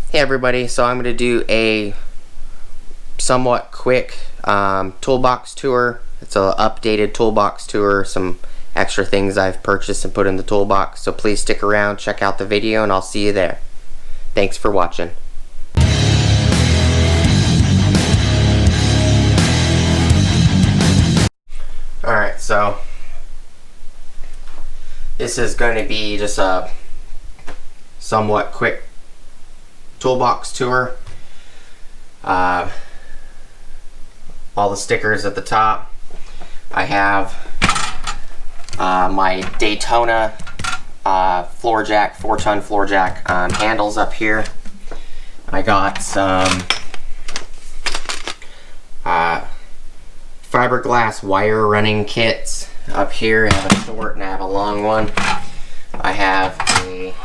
Hey everybody, so I'm going to do a somewhat quick toolbox tour. It's an updated toolbox tour, some extra things I've purchased and put in the toolbox. So please stick around, check out the video, and I'll see you there. Thanks for watching. Alright, so this is going to be just a somewhat quick toolbox tour. All the stickers at the top. I have my Daytona floor jack, 4-ton floor jack handles up here. I got some fiberglass wire running kits up here. I have a short and I have a long one. I have a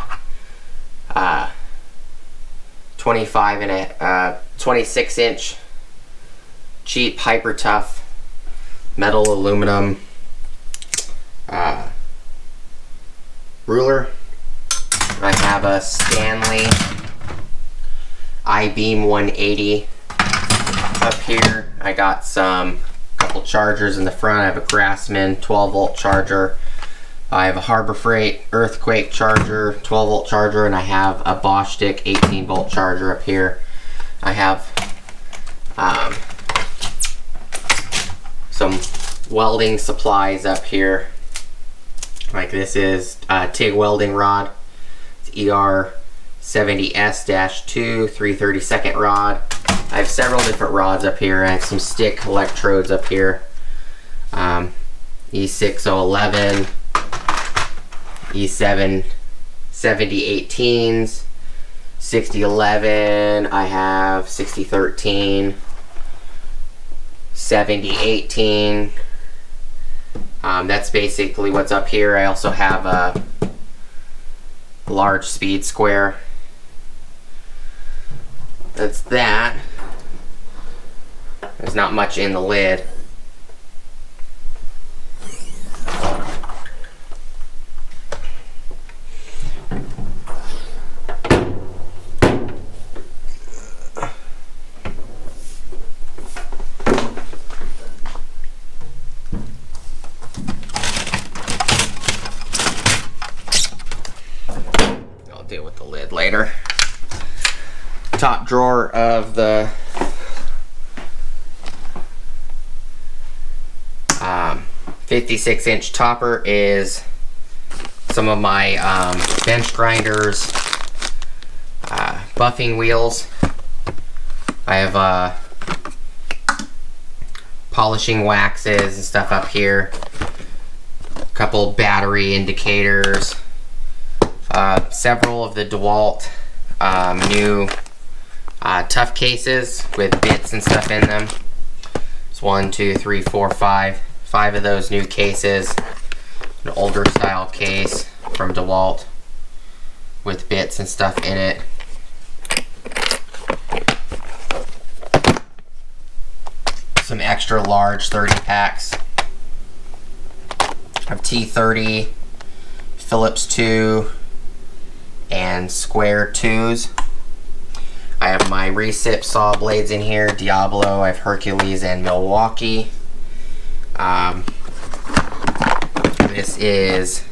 26-inch cheap hyper tough metal aluminum ruler. I have a Stanley I-beam 180 up here. I got some couple chargers in the front. I have a Craftsman 12-volt charger. I have a Harbor Freight Earthquake charger, 12-volt charger, and I have a Bosch Stick 18-volt charger up here. I have some welding supplies up here. Like this is a TIG welding rod. It's ER70S-2 3/32 rod. I have several different rods up here. I have some stick electrodes up here. E6011. E7 7018s, 6011, I have 6013, 7018. That's basically what's up here. I also have a large speed square. That's that. There's not much in the lid. Deal with the lid later. Top drawer of the 56-inch topper is some of my bench grinders, buffing wheels. I have polishing waxes and stuff up here. A couple battery indicators. Several of the DeWalt new tough cases with bits and stuff in them. It's 1, 2, 3, 4, 5 of those new cases. An older style case from DeWalt with bits and stuff in it. Some extra large 30 packs of T30, Phillips 2, and square 2s. I have my recip saw blades in here, Diablo, I have Hercules and Milwaukee. This is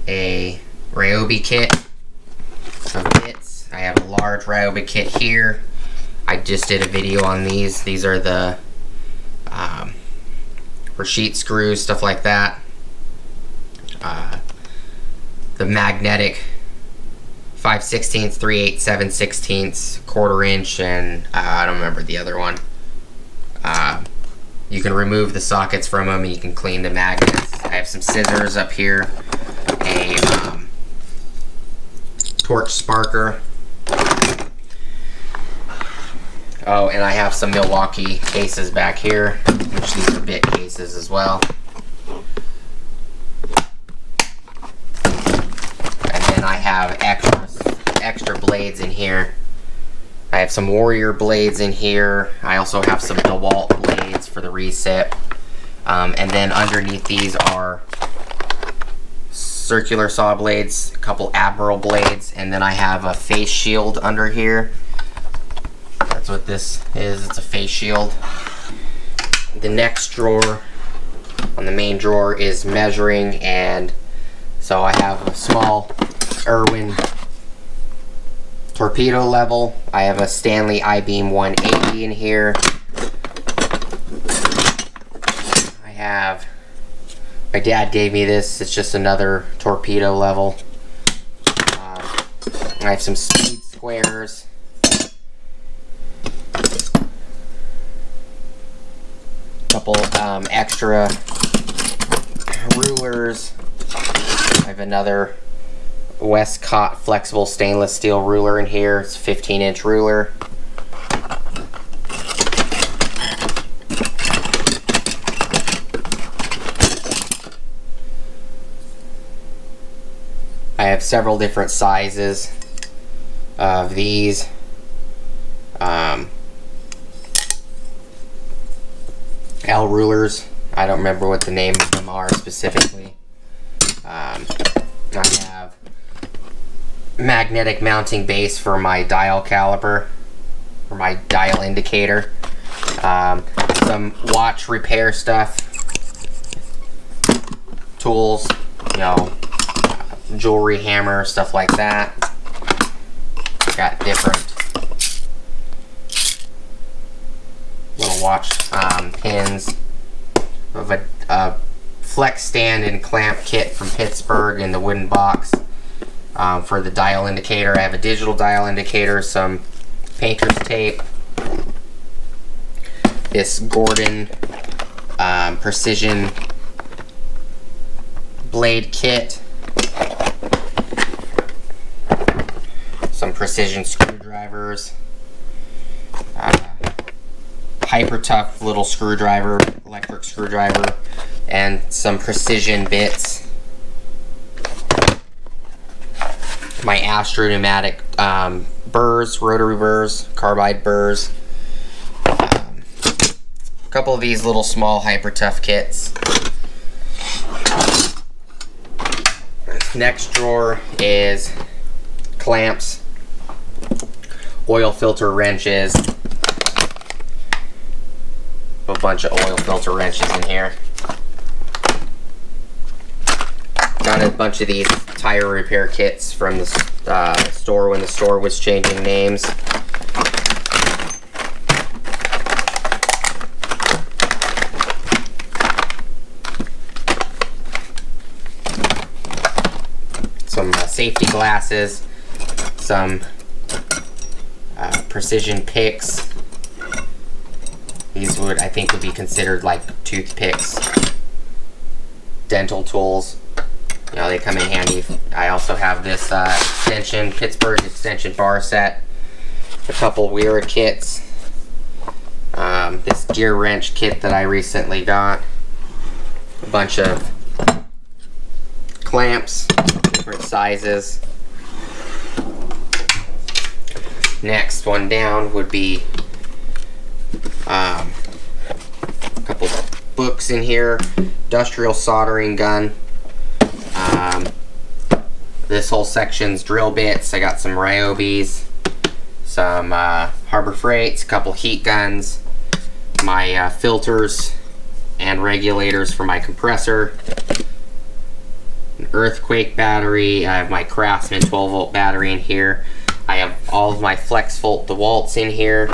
a Ryobi kit of bits. I have a large Ryobi kit here. I just did a video on these. These are the for sheet screws, stuff like that. The magnetic 5/16, 3/8, 7/16, 1/4 inch, and I don't remember the other one. You can remove the sockets from them and you can clean the magnets. I have some scissors up here, a Torx sparker. Oh, and I have some Milwaukee cases back here, which these are bit cases as well. I have extra blades in here. I have some Warrior blades in here. I also have some DeWalt blades for the recip. And then underneath these are circular saw blades, a couple Admiral blades, and then I have a face shield under here. That's what this is, it's a face shield. The next drawer, on the main drawer, is measuring, and so I have a small Irwin torpedo level. I have a Stanley I-beam 180 in here. I have, my dad gave me this, it's just another torpedo level. I have some speed squares. Couple extra rulers. I have another Westcott flexible stainless steel ruler in here. It's a 15-inch ruler. I have several different sizes of these. L rulers. I don't remember what the name of them are specifically. I have magnetic mounting base for my dial caliper, or my dial indicator. Some watch repair stuff, tools, you know, jewelry, hammer, stuff like that. Got different little watch pins. Of a flex stand and clamp kit from Pittsburgh in the wooden box. For the dial indicator, I have a digital dial indicator, some painter's tape, this Gordon precision blade kit, some precision screwdrivers, hyper tough little screwdriver, electric screwdriver, and some precision bits. My Astro pneumatic burrs, rotary burrs, carbide burrs. A couple of these little small hyper tough kits. Next drawer is clamps, oil filter wrenches, a bunch of oil filter wrenches in here. Got a bunch of these tire repair kits from the store when the store was changing names. Some safety glasses, some precision picks. These would, I think, would be considered like toothpicks. Dental tools. You know, they come in handy. I also have this extension, Pittsburgh extension bar set. A couple Weir kits. This gear wrench kit that I recently got. A bunch of clamps, different sizes. Next one down would be a couple books in here. Industrial soldering gun. This whole section's drill bits. I got some Ryobis, some Harbor Freights, a couple heat guns, my filters and regulators for my compressor, an earthquake battery. I have my Craftsman 12-volt battery in here. I have all of my FlexVolt DeWalt's in here.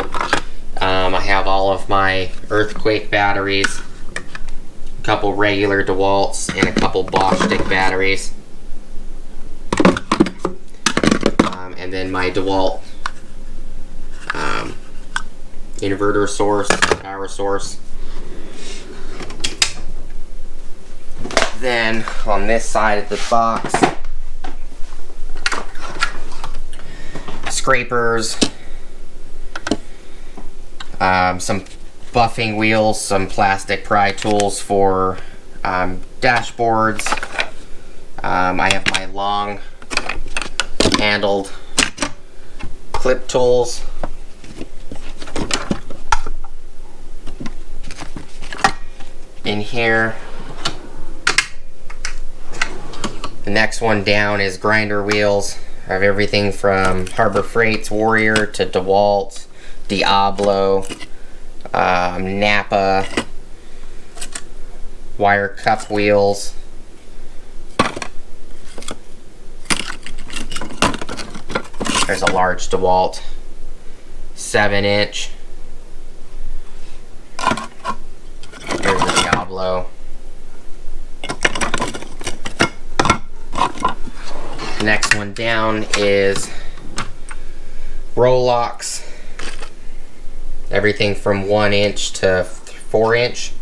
I have all of my earthquake batteries, a couple regular DeWalt's, and a couple Bosch stick batteries. And then my DeWalt inverter source, power source. Then on this side of the box, scrapers, some buffing wheels, some plastic pry tools for dashboards. I have my long handled clip tools. In here, The next one down is grinder wheels. I have everything from Harbor Freight's Warrior to DeWalt, Diablo, Napa, wire cup wheels. There's a large DeWalt 7-inch. There's a Diablo. Next one down is Rolox. Everything from 1-inch to 4-inch.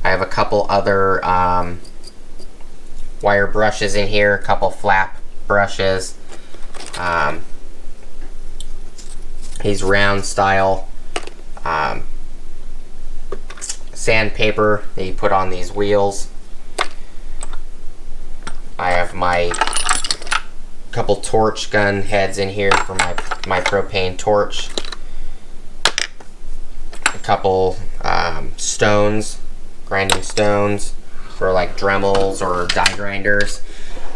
I have a couple other wire brushes in here, a couple flap brushes. These round style sandpaper that you put on these wheels. I have my couple torch gun heads in here for my propane torch. A couple stones, grinding stones for like Dremels or die grinders.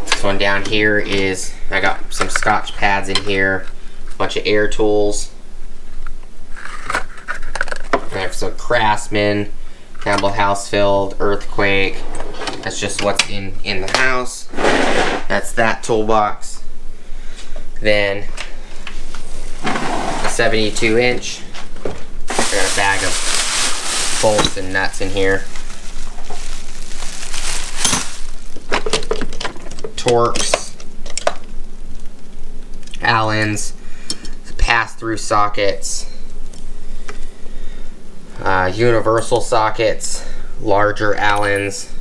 This one down here is, I got some Scotch pads in here, a bunch of air tools. I have some Craftsman, Campbell Housefield, Earthquake. That's just what's in the house. That's that toolbox. Then a 72-inch. I got a bag of bolts and nuts in here. Torx, Allens, pass-through sockets, universal sockets, larger Allens,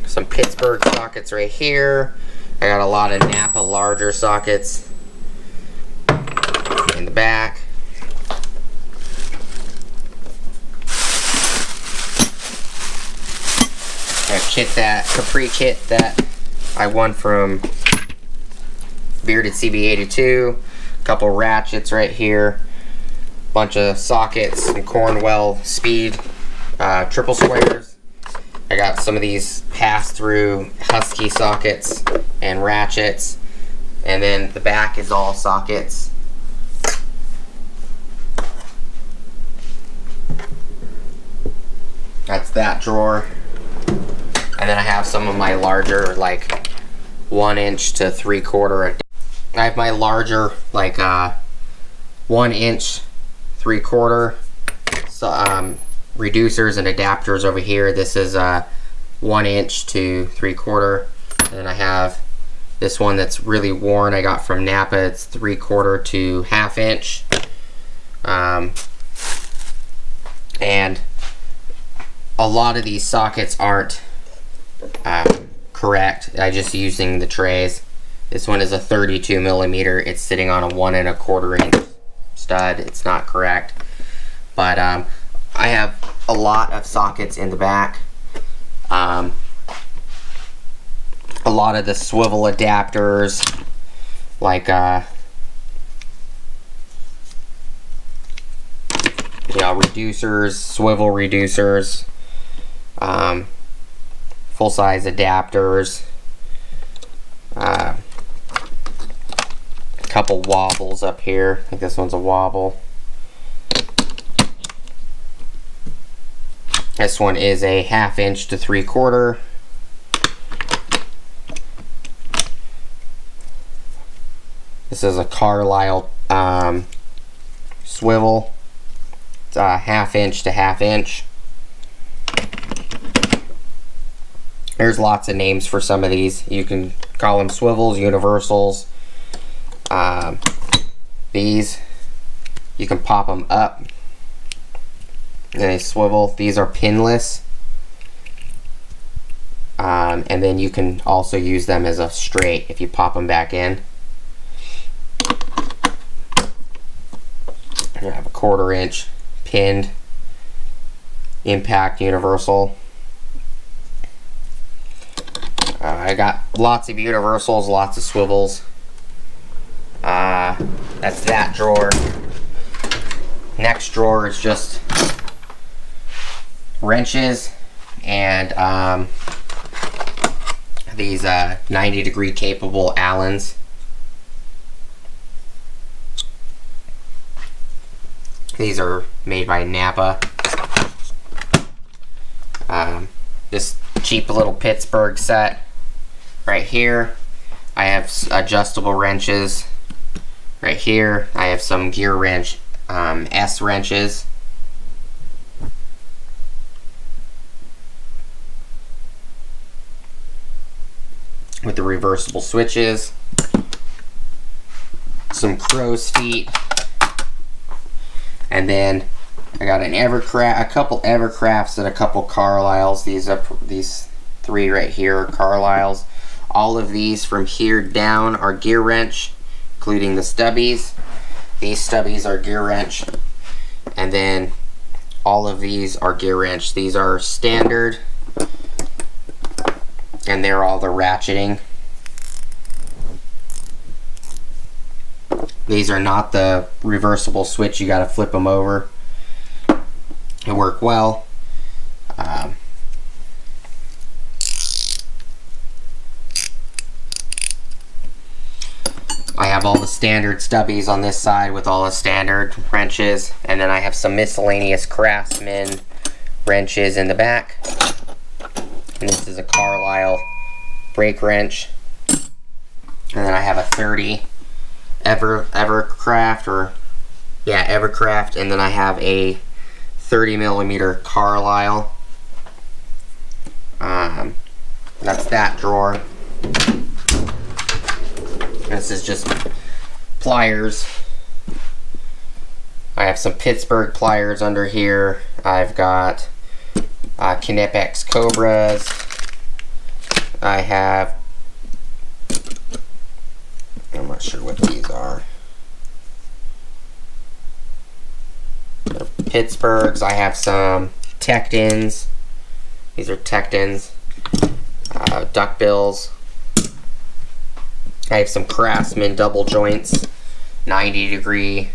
some Pittsburgh sockets right here. I got a lot of Napa larger sockets in the back. Capri kit that I won from Bearded CB82. A couple ratchets right here. Bunch of sockets, some Cornwell Speed triple squares. I got some of these pass-through Husky sockets and ratchets. And then the back is all sockets. That's that drawer. And then I have some of my larger, like 1-inch to 3/4. I have my larger, like 1-inch 3/4 reducers and adapters over here. This is 1-inch to 3/4. And then I have this one that's really worn. I got from Napa. It's 3/4 to 1/2 inch. And a lot of these sockets aren't correct. I just using the trays. This one is a 32 millimeter. It's sitting on a 1 1/4 inch stud. It's not correct, but I have a lot of sockets in the back. A lot of the swivel adapters, like reducers, swivel reducers. Full-size adapters, a couple wobbles up here. I think this one's a wobble. This one is a 1/2 inch to 3/4. This is a Carlisle swivel. It's a 1/2 inch to 1/2 inch. There's lots of names for some of these. You can call them swivels, universals. These, you can pop them up and they swivel. These are pinless. And then you can also use them as a straight if you pop them back in. I have a 1/4 inch pinned impact universal. I got lots of universals, lots of swivels. That's that drawer. Next drawer is just wrenches, and these 90-degree capable Allens. These are made by Napa. This cheap little Pittsburgh set right here. I have adjustable wrenches right here. I have some gear wrench S wrenches. With the reversible switches. Some crow's feet. And then I got a couple Evercrafts and a couple Carlisles. These three right here are Carlisles. All of these from here down are gear wrench, including the stubbies. These stubbies are gear wrench. And then all of these are gear wrench. These are standard. And they're all the ratcheting. These are not the reversible switch, you gotta flip them over. They work well. I have all the standard stubbies on this side with all the standard wrenches, and then I have some miscellaneous Craftsman wrenches in the back. And this is a Carlisle brake wrench. And then I have a 30 Evercraft, and then I have a 30mm Carlisle. That's that drawer. This is just pliers. I have some Pittsburgh pliers under here. I've got Knipex Cobras. I have, I'm not sure what these are. Pittsburghs. I have some Tectons. These are Tectons. Duckbills. I have some Craftsman double joints, 90-degree,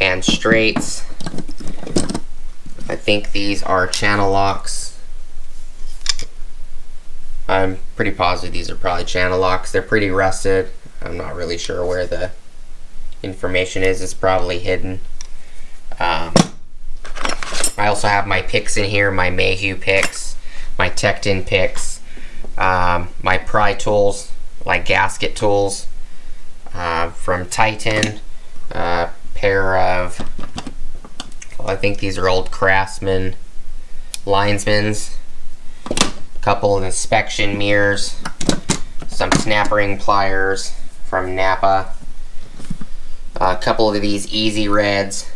and straights. I think these are channel locks. I'm pretty positive these are probably channel locks. They're pretty rusted. I'm not really sure where the information is. It's probably hidden. I also have my picks in here, my Mayhew picks, my Tecton picks, my pry tools, like gasket tools from Titan, pair of, well, I think these are old Craftsman linesmans, a couple of inspection mirrors, some snap ring pliers from Napa, a couple of these Easy Reds,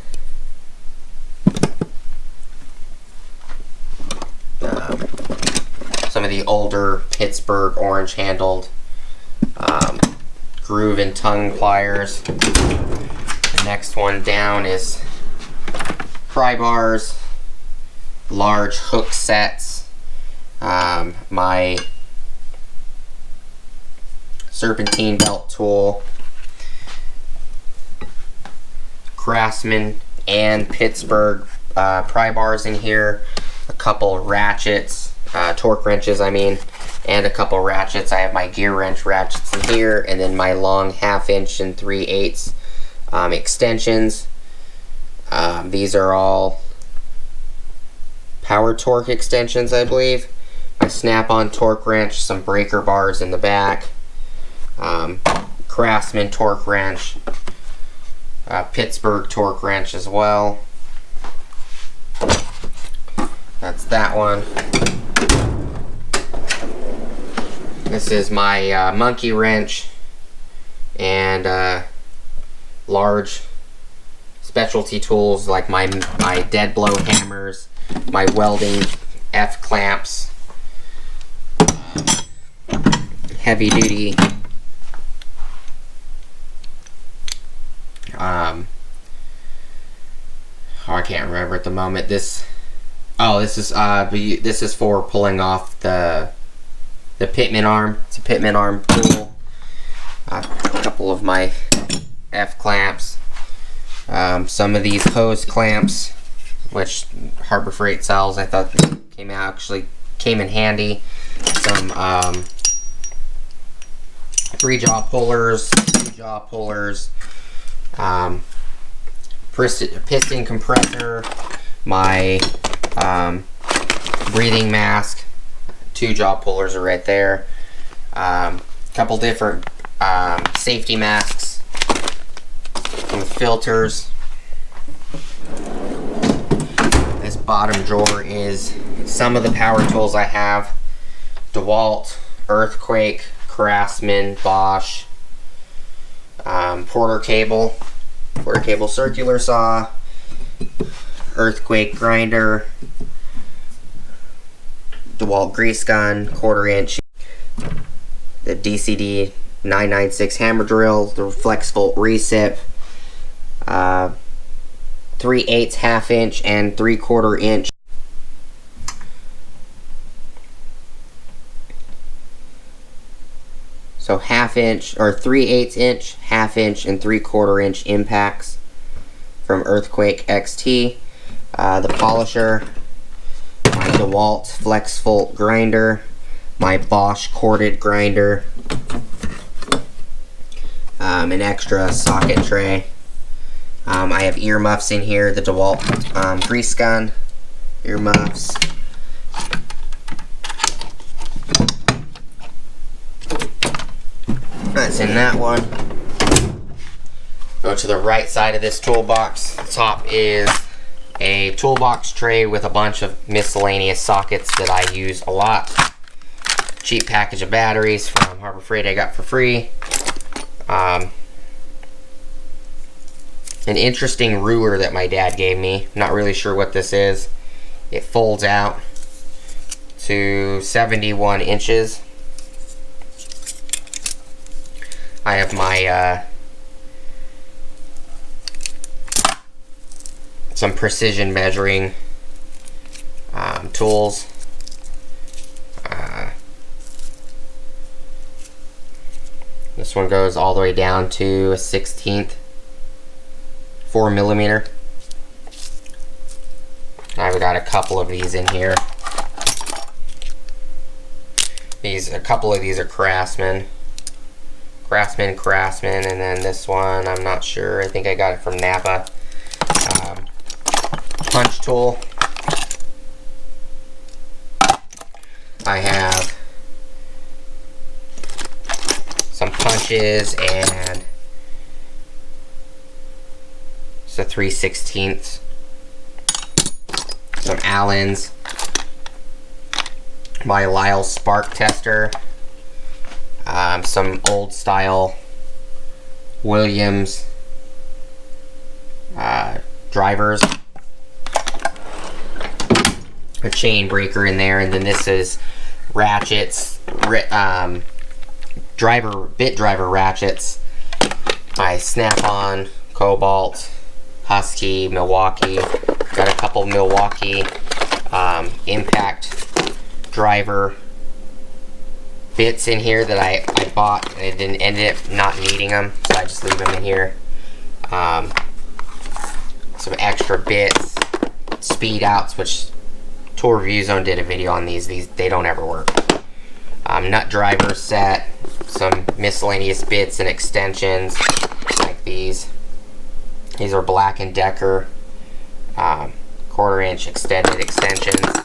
some of the older Pittsburgh orange handled groove and tongue pliers. The next one down is pry bars, large hook sets, my serpentine belt tool, Craftsman and Pittsburgh pry bars in here, a couple ratchets, torque wrenches I mean, and a couple ratchets. I have my gear wrench ratchets in here, and then my long 1/2 inch and 3/8 extensions. These are all power torque extensions, I believe. My snap-on torque wrench, some breaker bars in the back, Craftsman torque wrench, Pittsburgh torque wrench as well. That's that one. This is my monkey wrench and large specialty tools like my dead blow hammers, my welding F clamps, heavy duty I can't remember at the moment. This is for pulling off the pitman arm. It's a pitman arm tool. A couple of my F clamps. Some of these hose clamps, which Harbor Freight sells. I thought actually came in handy. Some 3-jaw pullers, 2-jaw pullers, piston compressor, my breathing mask, 2-jaw pullers are right there. Couple different safety masks with filters. This bottom drawer is some of the power tools I have. DeWalt, Earthquake, Craftsman, Bosch, Porter cable circular saw, Earthquake grinder, DeWalt grease gun, 1/4 inch, the DCD 996 hammer drill, the flex volt recip, 3/8 1/2 inch and 3/4 inch so 1/2 inch or 3/8 inch, 1/2 inch and 3/4 inch impacts from Earthquake XT, the polisher, my DeWalt flex volt grinder, my Bosch corded grinder, an extra socket tray. I have earmuffs in here, the DeWalt grease gun, earmuffs. That's in that one. Go to the right side of this toolbox. The top is a toolbox tray with a bunch of miscellaneous sockets that I use a lot. Cheap package of batteries from Harbor Freight I got for free. An interesting ruler that my dad gave me. Not really sure what this is. It folds out to 71 inches. I have my some precision measuring tools. This one goes all the way down to a 1/16, 4mm. I've got a couple of these in here. A couple of these are Craftsman, and then this one, I'm not sure. I think I got it from Napa. Punch tool. I have some punches and it's a 3/16. Some Allens. My Lyle spark tester. Some old style Williams drivers. A chain breaker in there, and then this is ratchets, bit driver ratchets. My Snap-on, Cobalt, Husky, Milwaukee. Got a couple Milwaukee impact driver bits in here that I bought and I didn't end up not needing them, so I just leave them in here. Some extra bits, speed outs, which Tour Review Zone did a video on these. They don't ever work. Nut driver set, some miscellaneous bits and extensions like these. These are Black & Decker 1/4 inch extended extensions.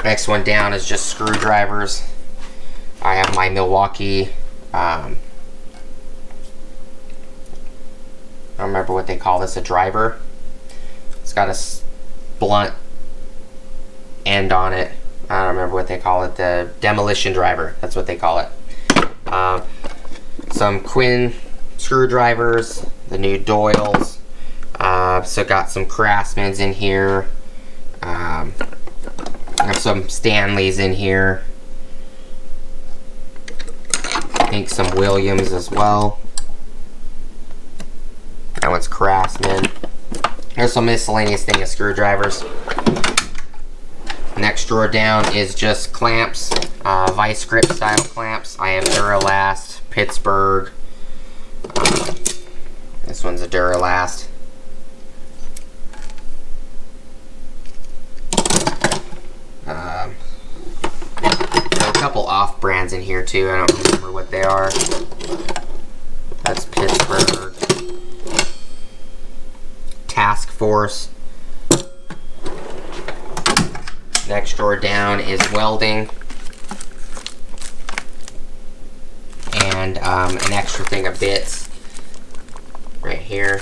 Next one down is just screwdrivers. I have my Milwaukee, I don't remember what they call this, a driver. It's got a blunt end on it. I don't remember what they call it, the demolition driver, that's what they call it. Some Quinn screwdrivers, the new Doyles. So got some Craftsmans in here. I have some Stanleys in here. I think some Williams as well. That one's Craftsman. There's some miscellaneous thing of screwdrivers. Next drawer down is just clamps, vice grip style clamps. I have Duralast, Pittsburgh. This one's a Duralast. couple off brands in here too. I don't remember what they are. That's Pittsburgh. Task Force. Next drawer down is Welding. And an extra thing of bits right here.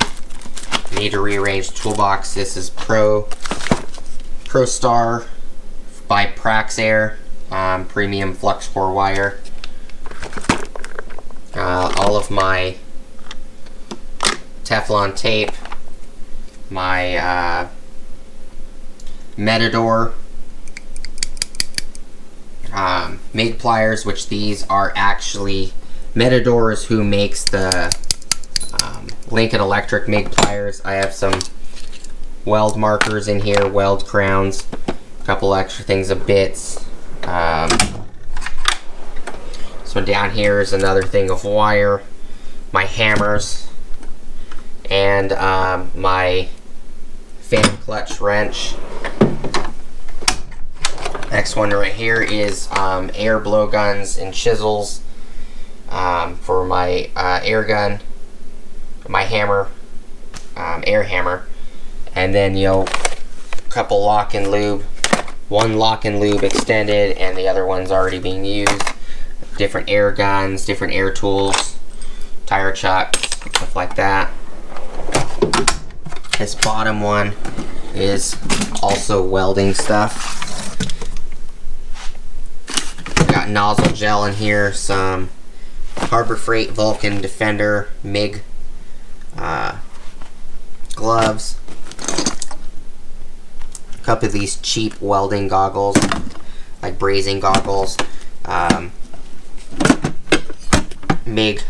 Need to rearrange toolbox. This is Pro Star by Praxair. Premium flux core wire. All of my Teflon tape, my Metador MIG pliers, which these are actually Metador's who makes the Lincoln Electric MIG pliers. I have some weld markers in here, weld crowns, a couple extra things of bits. So down here is another thing of wire, my hammers, and my fan clutch wrench. Next one right here is air blowguns and chisels for my air gun, my hammer, air hammer, and then a couple lock and lube. One lock and lube extended and the other one's already being used. Different air guns, different air tools, tire chucks, stuff like that. This bottom one is also welding stuff. Got nozzle gel in here, some Harbor Freight Vulcan Defender MIG gloves. Couple of these cheap welding goggles, like brazing goggles, MIG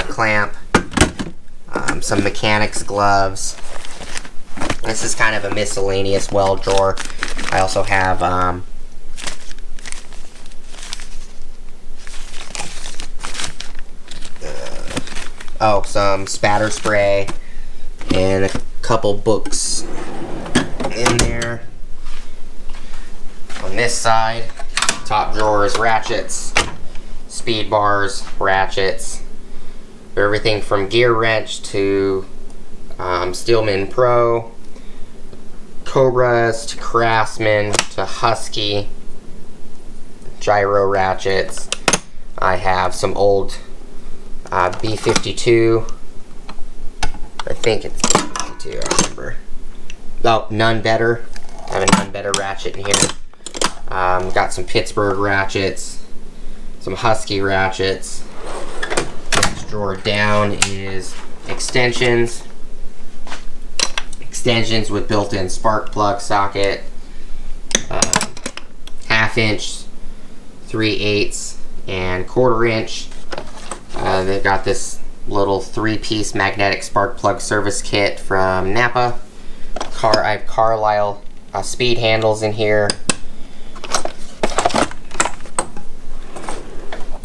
clamp, some mechanics gloves. This is kind of a miscellaneous weld drawer. I also have some spatter spray and a couple books in there. On this side, top drawer is ratchets, speed bars, ratchets, everything from gear wrench to Steelman Pro, Cobras to Craftsman to Husky, gyro ratchets. I have some old B52. I think it's B52, I remember. Oh, None Better. I have a None Better ratchet in here. Got some Pittsburgh ratchets, some Husky ratchets. Next drawer down is extensions. Extensions with built-in spark plug socket. 1/2 inch, 3/8, and 1/4 inch. They've got this little 3-piece magnetic spark plug service kit from Napa. I have Carlisle speed handles in here.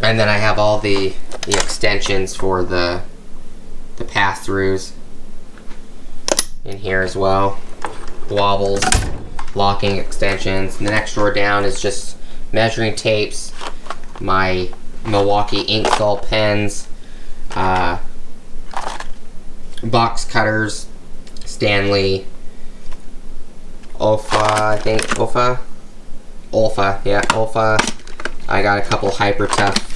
And then I have all the extensions for the pass-throughs in here as well. Wobbles, locking extensions. And the next drawer down is just measuring tapes, my Milwaukee ink salt pens, box cutters, Stanley, Olfa, yeah, Olfa. I got a couple Hyper Tough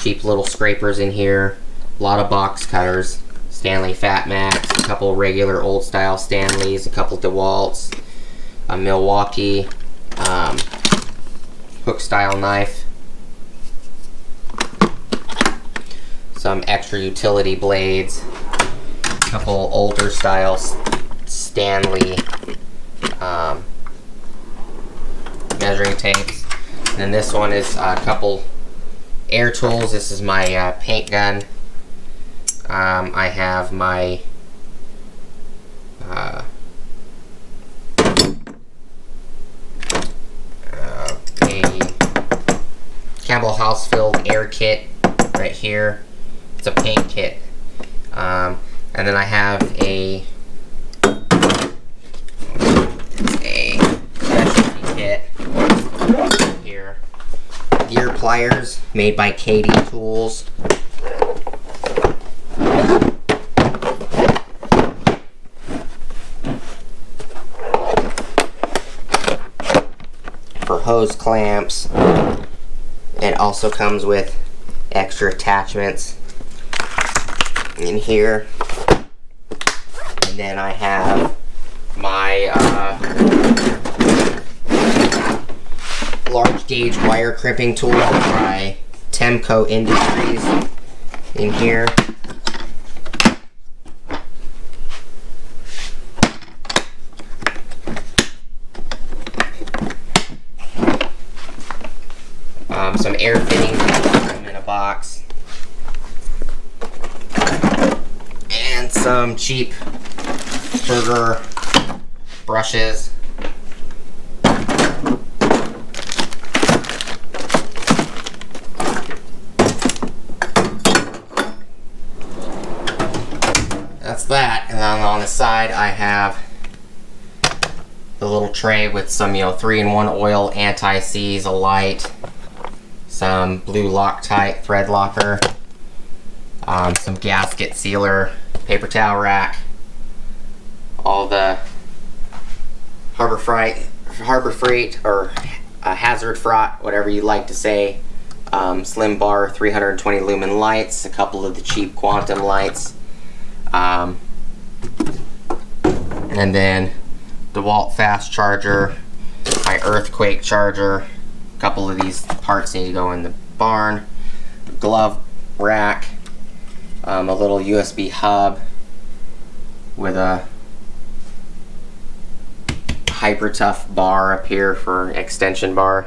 cheap little scrapers in here, a lot of box cutters, Stanley Fat Max, a couple regular old style Stanleys, a couple DeWalt's, a Milwaukee hook style knife, some extra utility blades, a couple older style Stanley measuring tapes. And then this one is a couple air tools. This is my paint gun. I have my a Campbell House-filled air kit right here. It's a paint kit. And then I have a specialty kit here. Gear pliers made by KD Tools. For hose clamps. It also comes with extra attachments in here. And then I have my large gauge wire crimping tool by Temco Industries in here. Some air fittings in a box. And some cheap burger brushes. That's that. And then on the side I have the little tray with some 3-in-1 oil, anti-seize, a light, some blue Loctite thread locker, some gasket sealer, paper towel rack, all the Harbor Freight or Hazard Fraught, whatever you like to say, slim bar 320 lumen lights, a couple of the cheap quantum lights, and then DeWalt fast charger, my earthquake charger. A couple of these parts need to go in the barn. Glove rack, a little USB hub with a hyper tough bar up here for extension bar,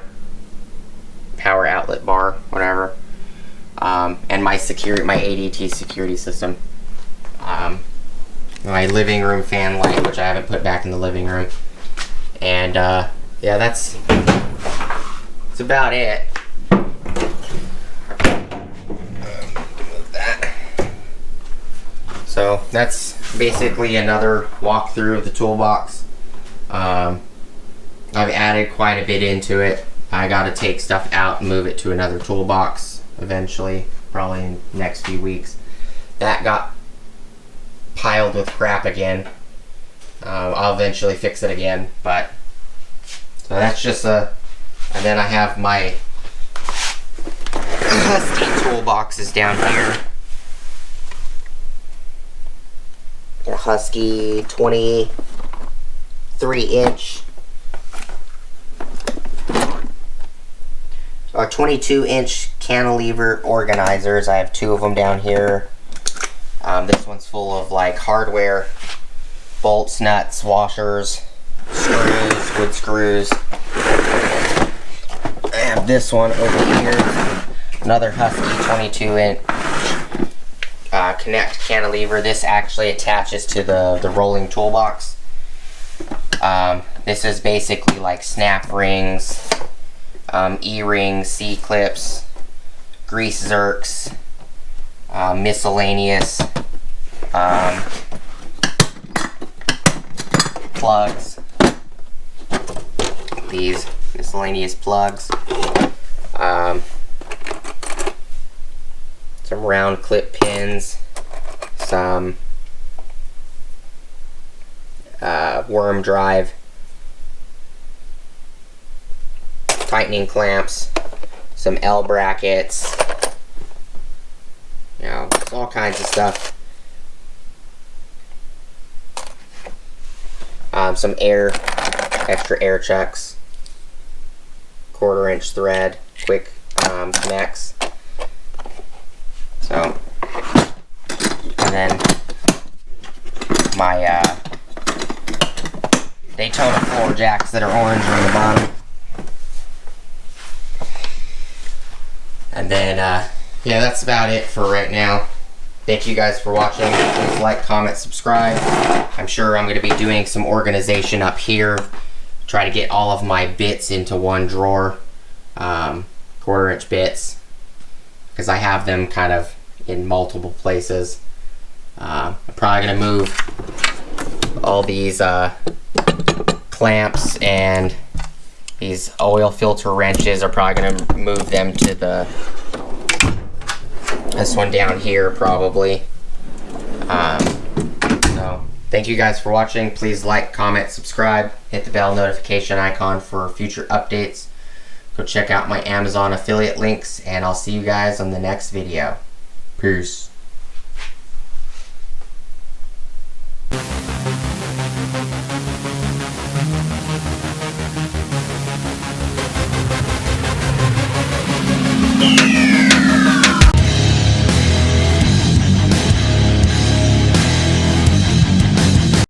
power outlet bar, whatever, and my ADT security system. My living room fan light, which I haven't put back in the living room, and yeah, that's about it. Move that. So that's basically another walkthrough of the toolbox. I've added quite a bit into it. I got to take stuff out and move it to another toolbox eventually, probably in the next few weeks. That got piled with crap again. I'll eventually fix it again, but so that's just and then I have my Husky toolboxes down here. A Husky 23-inch, or 22-inch cantilever organizers. I have 2 of them down here. This one's full of like hardware, bolts, nuts, washers, screws, wood screws. I have this one over here, another Husky 22-inch Connect cantilever. This actually attaches to the rolling toolbox. This is basically like snap rings, E-rings, C-clips, grease zerks, miscellaneous plugs. These miscellaneous plugs. Some round clip pins, some worm drive, tightening clamps, some L brackets, all kinds of stuff. Some extra air checks, 1/4-inch thread, quick connects. So, and then my Daytona floor jacks that are orange on the bottom. And then, yeah, that's about it for right now. Thank you guys for watching. Please like, comment, subscribe. I'm sure I'm going to be doing some organization up here. Try to get all of my bits into one drawer. 1/4-inch bits. Because I have them kind of in multiple places. I'm probably going to move all these clamps and These oil filter wrenches are probably going to move them to this one down here probably. So thank you guys for watching. Please like, comment, subscribe, hit the bell notification icon for future updates. Go check out my Amazon affiliate links, and I'll see you guys on the next video. Peace. Yeah.